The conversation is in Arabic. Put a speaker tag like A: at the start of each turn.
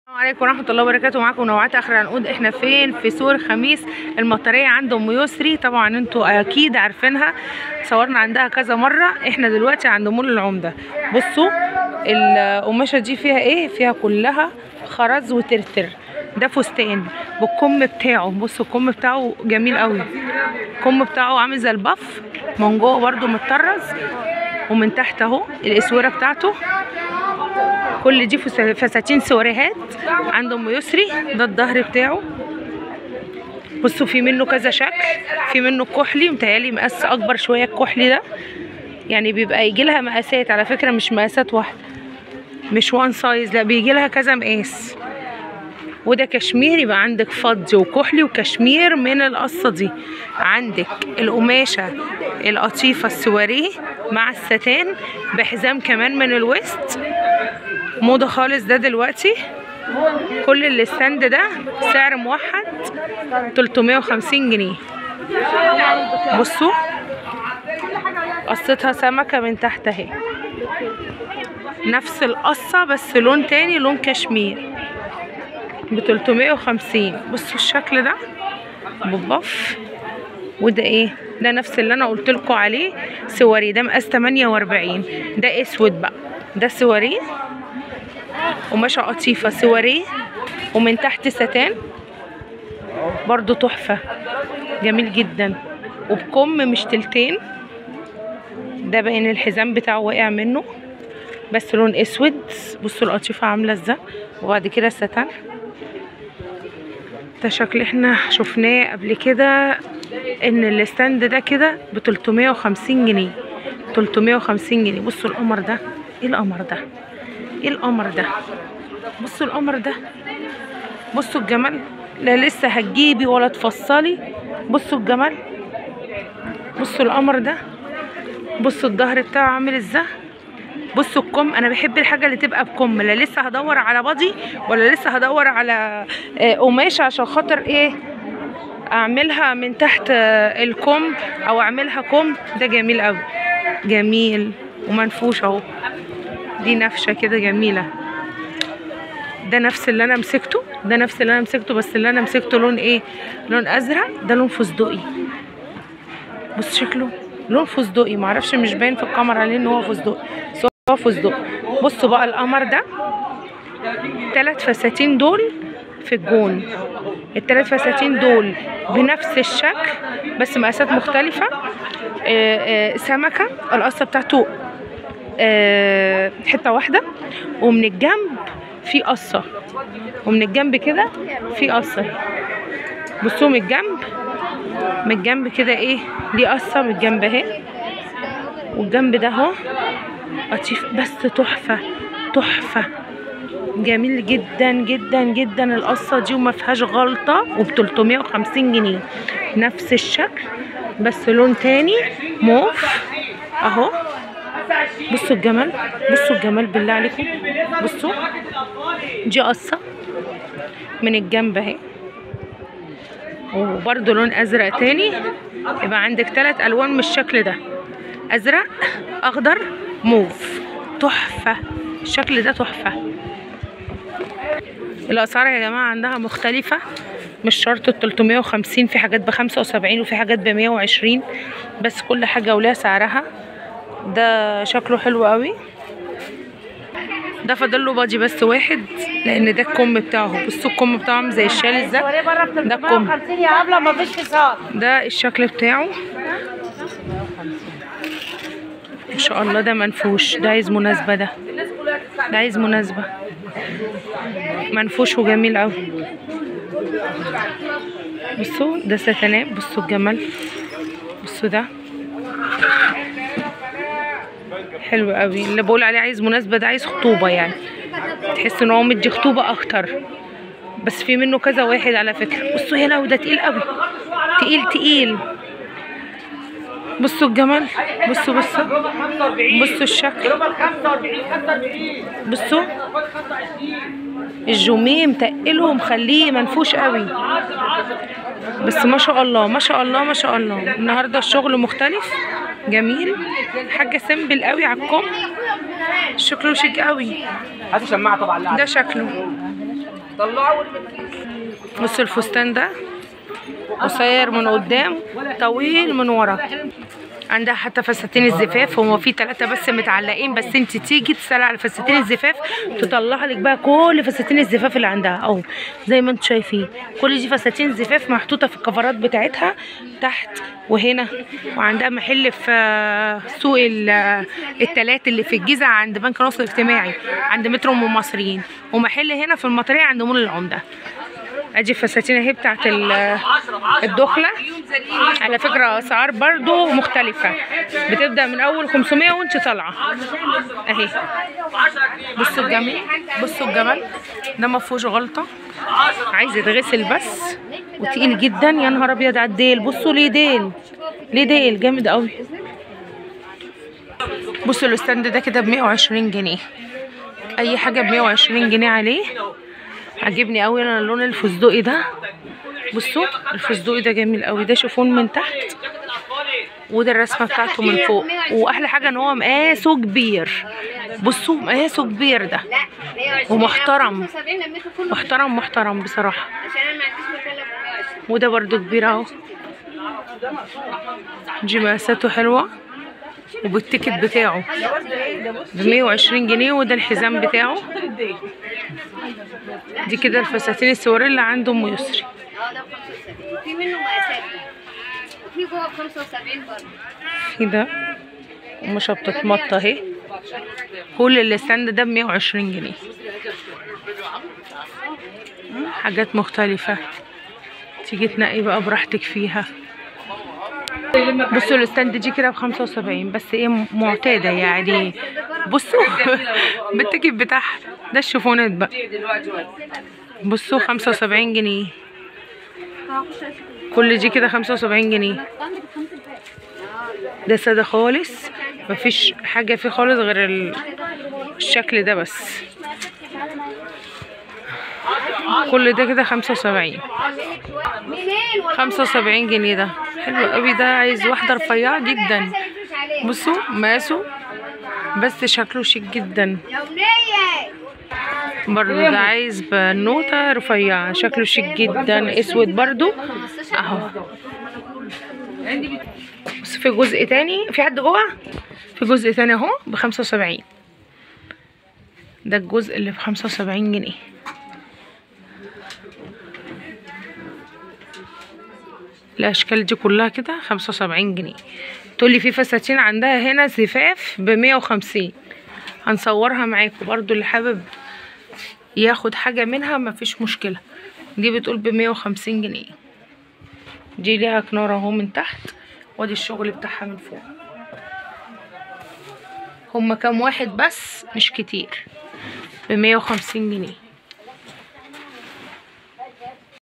A: السلام عليكم ورحمه الله وبركاته. معاكم نوعات اخر عنقود. احنا فين؟ في سوق الخميس المطريه عند ام يسري. طبعا انتوا اكيد عارفينها، صورنا عندها كذا مره. احنا دلوقتي عند مول العمده. بصوا القماشه دي فيها ايه؟ فيها كلها خرز وترتر. ده فستان بالكم بتاعه. بصوا الكم بتاعه جميل قوي، الكم بتاعه عامل زي البف، من جوه برده متطرز، ومن تحت اهو الاسوره بتاعته. كل دي فساتين سواريهات عند ام يسري. ده الظهر بتاعه. بصوا في منه كذا شكل، في منه الكحلي، متهيألي مقاس اكبر شويه الكحلي ده، يعني بيبقى يجي لها مقاسات على فكره، مش مقاسات واحده، مش وان سايز، لا بيجي لها كذا مقاس. وده كشمير، يبقى عندك فضي وكحلي وكشمير من القصه دي. عندك القماشه القطيفه السواريه مع الستان بحزام كمان من الوسط، موضه خالص ده دلوقتي. كل الستاند ده سعر موحد 350 جنيه. بصوا قصتها سمكه من تحت اهي، نفس القصه بس لون تاني، لون كشمير، ب 350. بصوا الشكل ده بالبف. وده ايه؟ ده نفس اللي انا قلت لكم عليه سواري، ده مقاس 48. ده اسود بقى، ده سواري قماشه قطيفه سواري، ومن تحت ستان برضو تحفه، جميل جدا، وبكم مش تلتين. ده باين الحزام بتاعه واقع منه، بس لون اسود. بصوا القطيفه عامله ازاي، وبعد كده الستان. ده شكل احنا شفناه قبل كده، ان الستاند ده كده ب 350 جنيه، 350 جنيه. بصوا القمر ده، ايه القمر ده؟ ايه القمر ده؟ بصوا القمر ده، بصوا الجمال، لا لسه هتجيبي ولا تفصلي. بصوا الجمال، بصوا القمر ده، بصوا الظهر بتاعه عامل ازاي، بصوا الكم. انا بحب الحاجه اللي تبقى بكم، لا لسه هدور على بادي ولا لسه هدور على قماشه عشان خاطر ايه اعملها من تحت الكم او اعملها كم. ده جميل قوي، جميل ومنفوش اهو، دي نفشه كده جميله. ده نفس اللي انا مسكته، ده نفس اللي انا مسكته، بس اللي انا مسكته لون ايه؟ لون ازرق. ده لون فستقي، بص شكله لون فستقي، معرفش مش باين في الكاميرا عليه ان هو فستقي، بس هو فستقي. بصوا بقى القمر ده، 3 فساتين دول في الجون، ال3 فساتين دول بنفس الشكل بس مقاسات مختلفه. سمكه القصه بتاعته حته واحده، ومن الجنب في قصه، ومن الجنب كده في قصه. بصوا من الجنب، من الجنب كده ايه، ليه قصه من الجنب اهي، والجنب ده اهو قطيف، بس تحفه تحفه، جميل جدا جدا جدا القصه دي، وما فيهاش غلطه، وب 350 جنيه. نفس الشكل بس لون تاني موف اهو. بصوا الجمال، بصوا الجمال بالله عليكم. بصوا دي قصه من الجنب اهي، وبرده لون ازرق تاني. يبقى عندك 3 الوان من الشكل ده، ازرق اخضر موف، تحفه الشكل ده تحفه. الاسعار يا جماعه عندها مختلفه، مش شرط ال 350، في حاجات ب 75 وفي حاجات ب 120، بس كل حاجه ولها سعرها. ده شكله حلو قوي. ده فاضل له بادي بس واحد، لان ده الكم بتاعه. بصوا الكم بتاعه عامل زي الشال ده، ده الكم، ده الشكل بتاعه ان شاء الله. ده منفوش، ده عايز مناسبه، ده عايز مناسبه، منفوش وجميل قوي. بصوا ده ستانات، بصوا الجمال، بصوا ده حلو قوي. اللي بقول عليه عايز مناسبه ده عايز خطوبه، يعني تحس ان هو مدي خطوبه اكتر، بس في منه كذا واحد على فكره. بصوا هنا، وده تقيل قوي، تقيل تقيل. بصوا الجمال، بصوا بصوا بصوا الشكل، بصوا الجوميه متقله ومخليه منفوش قوي، بس ما شاء الله ما شاء الله ما شاء الله. النهارده الشغل مختلف جميل، حاجه سيمبل قوي على الكم، شكله شيك قوي.
B: هاتي شماعه طبعا.
A: ده شكله بصوا الفستان ده قصير من قدام طويل من ورا. عندها حتى فساتين الزفاف، هو في 3 بس متعلقين، بس انت تيجي تسألي على فساتين الزفاف تطلع لك بقى كل فساتين الزفاف اللي عندها اهو زي ما انتم شايفين. كل دي فساتين زفاف محطوطه في الكفرات بتاعتها تحت وهنا. وعندها محل في سوق التلات اللي في الجيزه عند بنك ناصر الاجتماعي عند مترو ام المصريين، ومحل هنا في المطريه عند مول العمده. ادي الفساتين اهي بتاعت الدخله. على فكره اسعار برضو مختلفه، بتبدا من اول 500 وانت طالعه اهي. بصوا الجميل، بصوا الجمل ده ما فيهوش غلطه، عايز يتغسل بس وتقيل جدا. يا نهار ابيض على الديل، بصوا ليه ديل، ليه ديل جامد قوي. بصوا الستاند ده كده ب 120 جنيه، اي حاجه ب 120 جنيه عليه. عجبني قوي انا اللون الفستقي ده. بصوا الفستقي ده جميل قوي، ده شوفون من تحت وده الرسمه بتاعته من فوق. واحلى حاجه ان هو مقاسه كبير، بصوا مقاسه كبير ده ومحترم، محترم محترم بصراحه. وده برضو كبير اهو، دي مقاساته حلوه وبالتيكت بتاعه ب 120 جنيه. وده الحزام بتاعه. دي كده الفساتين السواريلا عند ام يسري.
B: ده ب 75، في منه مقاسات وفي جوه ب 75 برضه.
A: في ده قماشه بتتمط اهي. كل الستاند ده ب 120 جنيه. حاجات مختلفه تيجي تنقي بقى براحتك فيها. بصوا الستاند دي كده ب 75 بس ايه معتاده يعني. بصوا بالتيكت بتاعها. ده الشوفونات بقى، بصوا 75 جنيه. كل دي كده 75 جنيه. ده ساده خالص، مفيش حاجه فيه خالص غير الشكل ده بس. كل ده كده 75 جنيه. ده حلو قوي ده، عايز واحده رفيعه جدا. بصوا مقاسه بس شكله شيك جدا برضو. ده عايز بنوته رفيعه شكله شيك جدا، اسود برضو اهو. بس في جزء تاني، في حد جوه، في جزء تاني اهو ب 75. ده الجزء اللي ب 75 جنيه. الاشكال دي كلها كده 75 جنيه. تقولي في فساتين عندها هنا زفاف ب 150، هنصورها معاكم برضو اللي حابب ياخد حاجه منها مفيش مشكله. دي بتقول ب 150 جنيه. دي ليها كناره اهو من تحت، وادي الشغل بتاعها من فوق. هما كام واحد بس مش كتير، ب 150 جنيه.